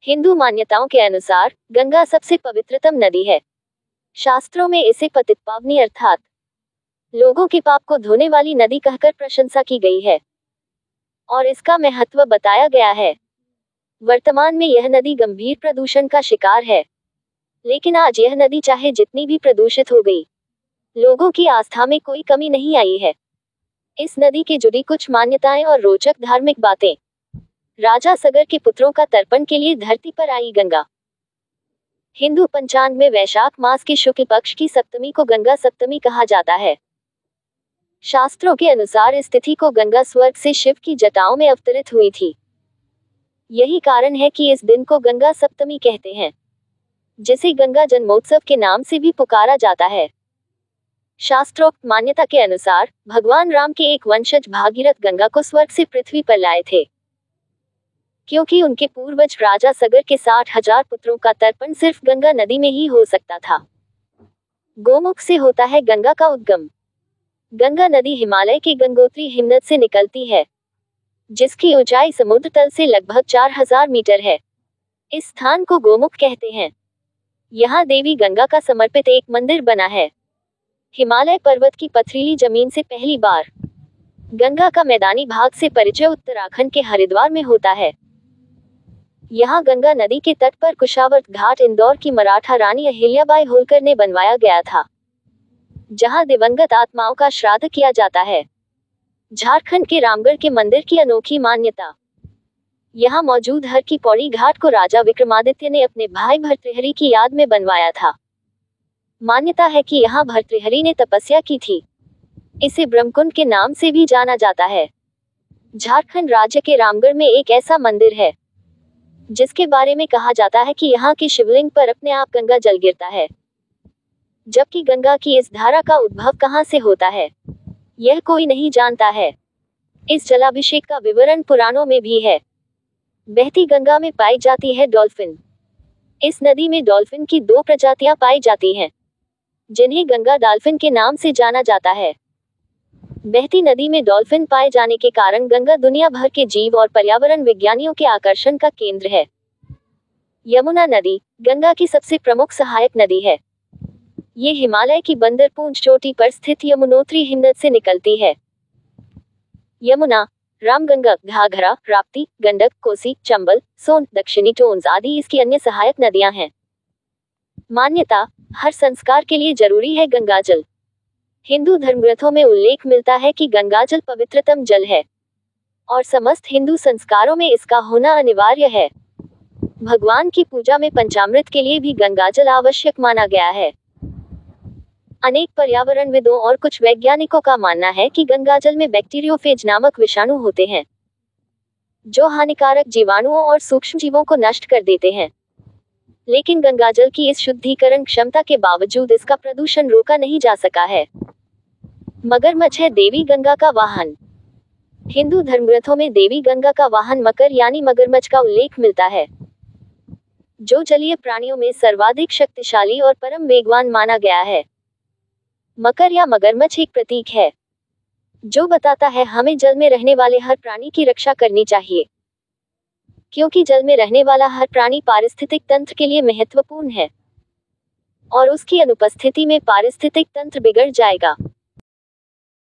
हिंदू मान्यताओं के अनुसार गंगा सबसे पवित्रतम नदी है। शास्त्रों में इसे पतितपावनी अर्थात लोगों के पाप को धोने वाली नदी कहकर प्रशंसा की गई है और इसका महत्व बताया गया है। वर्तमान में यह नदी गंभीर प्रदूषण का शिकार है, लेकिन आज यह नदी चाहे जितनी भी प्रदूषित हो गई, लोगों की आस्था में कोई कमी नहीं आई है। इस नदी के जुड़ी कुछ मान्यताएं और रोचक धार्मिक बातें। राजा सगर के पुत्रों का तर्पण के लिए धरती पर आई गंगा। हिंदू पंचांग में वैशाख मास के शुक्ल पक्ष की सप्तमी को गंगा सप्तमी कहा जाता है। शास्त्रों के अनुसार इस तिथि को गंगा स्वर्ग से शिव की जटाओं में अवतरित हुई थी। यही कारण है कि इस दिन को गंगा सप्तमी कहते हैं, जिसे गंगा जन्मोत्सव के नाम से भी पुकारा जाता है। शास्त्रोक्त मान्यता के अनुसार भगवान राम के एक वंशज भागीरथ गंगा को स्वर्ग से पृथ्वी पर लाए थे, क्योंकि उनके पूर्वज राजा सगर के 60,000 पुत्रों का तर्पण सिर्फ गंगा नदी में ही हो सकता था। गोमुख से होता है गंगा का उद्गम। गंगा नदी हिमालय के गंगोत्री हिमनद से निकलती है, जिसकी ऊंचाई समुद्र तल से लगभग 4,000 मीटर है। इस स्थान को गोमुख कहते हैं। यहाँ देवी गंगा का समर्पित एक मंदिर बना है। हिमालय पर्वत की पथरीली जमीन से पहली बार गंगा का मैदानी भाग से परिचय उत्तराखंड के हरिद्वार में होता है। यहाँ गंगा नदी के तट पर कुशावर्त घाट इंदौर की मराठा रानी अहिल्याबाई होलकर ने बनवाया गया था, जहाँ दिवंगत आत्माओं का श्राद्ध किया जाता है। झारखंड के रामगढ़ के मंदिर की अनोखी मान्यता। यहाँ मौजूद हर की पौड़ी घाट को राजा विक्रमादित्य ने अपने भाई भर्तृहरि की याद में बनवाया था। मान्यता है कि यहाँ भर्तृहरि ने तपस्या की थी। इसे ब्रह्मकुंड के नाम से भी जाना जाता है। झारखंड राज्य के रामगढ़ में एक ऐसा मंदिर है जिसके बारे में कहा जाता है कि यहाँ के शिवलिंग पर अपने आप गंगा जल गिरता है, जबकि गंगा की इस धारा का उद्भव कहाँ से होता है, यह कोई नहीं जानता है। इस जलाभिषेक का विवरण पुराणों में भी है। बहती गंगा में पाई जाती है डॉल्फिन। इस नदी में डॉल्फिन की 2 प्रजातियां पाई जाती हैं, जिन्हें गंगा डॉल्फिन के नाम से जाना जाता है। बहती नदी में डॉल्फिन पाए जाने के कारण गंगा दुनिया भर के जीव और पर्यावरण विज्ञानियों के आकर्षण का केंद्र है। यमुना नदी गंगा की सबसे प्रमुख सहायक नदी है। ये हिमालय की बंदरपूंछ चोटी पर स्थित यमुनोत्री हिमनद से निकलती है। यमुना, रामगंगा, घाघरा, राप्ती, गंडक, कोसी, चंबल, सोन, दक्षिणी टोन्स आदि इसकी अन्य सहायक नदियां हैं। मान्यता, हर संस्कार के लिए जरूरी है गंगाजल। हिंदू धर्मग्रंथों में उल्लेख मिलता है कि गंगाजल पवित्रतम जल है और समस्त हिंदू संस्कारों में इसका होना अनिवार्य है। भगवान की पूजा में पंचामृत के लिए भी गंगाजल आवश्यक माना गया है। अनेक पर्यावरणविदों और कुछ वैज्ञानिकों का मानना है कि गंगाजल में बैक्टीरियोफेज नामक विषाणु होते हैं, जो हानिकारक जीवाणुओं और सूक्ष्म जीवों को नष्ट कर देते हैं। लेकिन गंगाजल की इस शुद्धिकरण क्षमता के बावजूद इसका प्रदूषण रोका नहीं जा सका है। मगरमच्छ है देवी गंगा का वाहन। हिंदू धर्मग्रंथों में देवी गंगा का वाहन मकर यानी मगरमच्छ का उल्लेख मिलता है, जो जलीय प्राणियों में सर्वाधिक शक्तिशाली और परम वेगवान माना गया है। मकर या मगरमच्छ एक प्रतीक है जो बताता है हमें जल में रहने वाले हर प्राणी की रक्षा करनी चाहिए, क्योंकि जल में रहने वाला हर प्राणी पारिस्थितिक तंत्र के लिए महत्वपूर्ण है और उसकी अनुपस्थिति में पारिस्थितिक तंत्र बिगड़ जाएगा।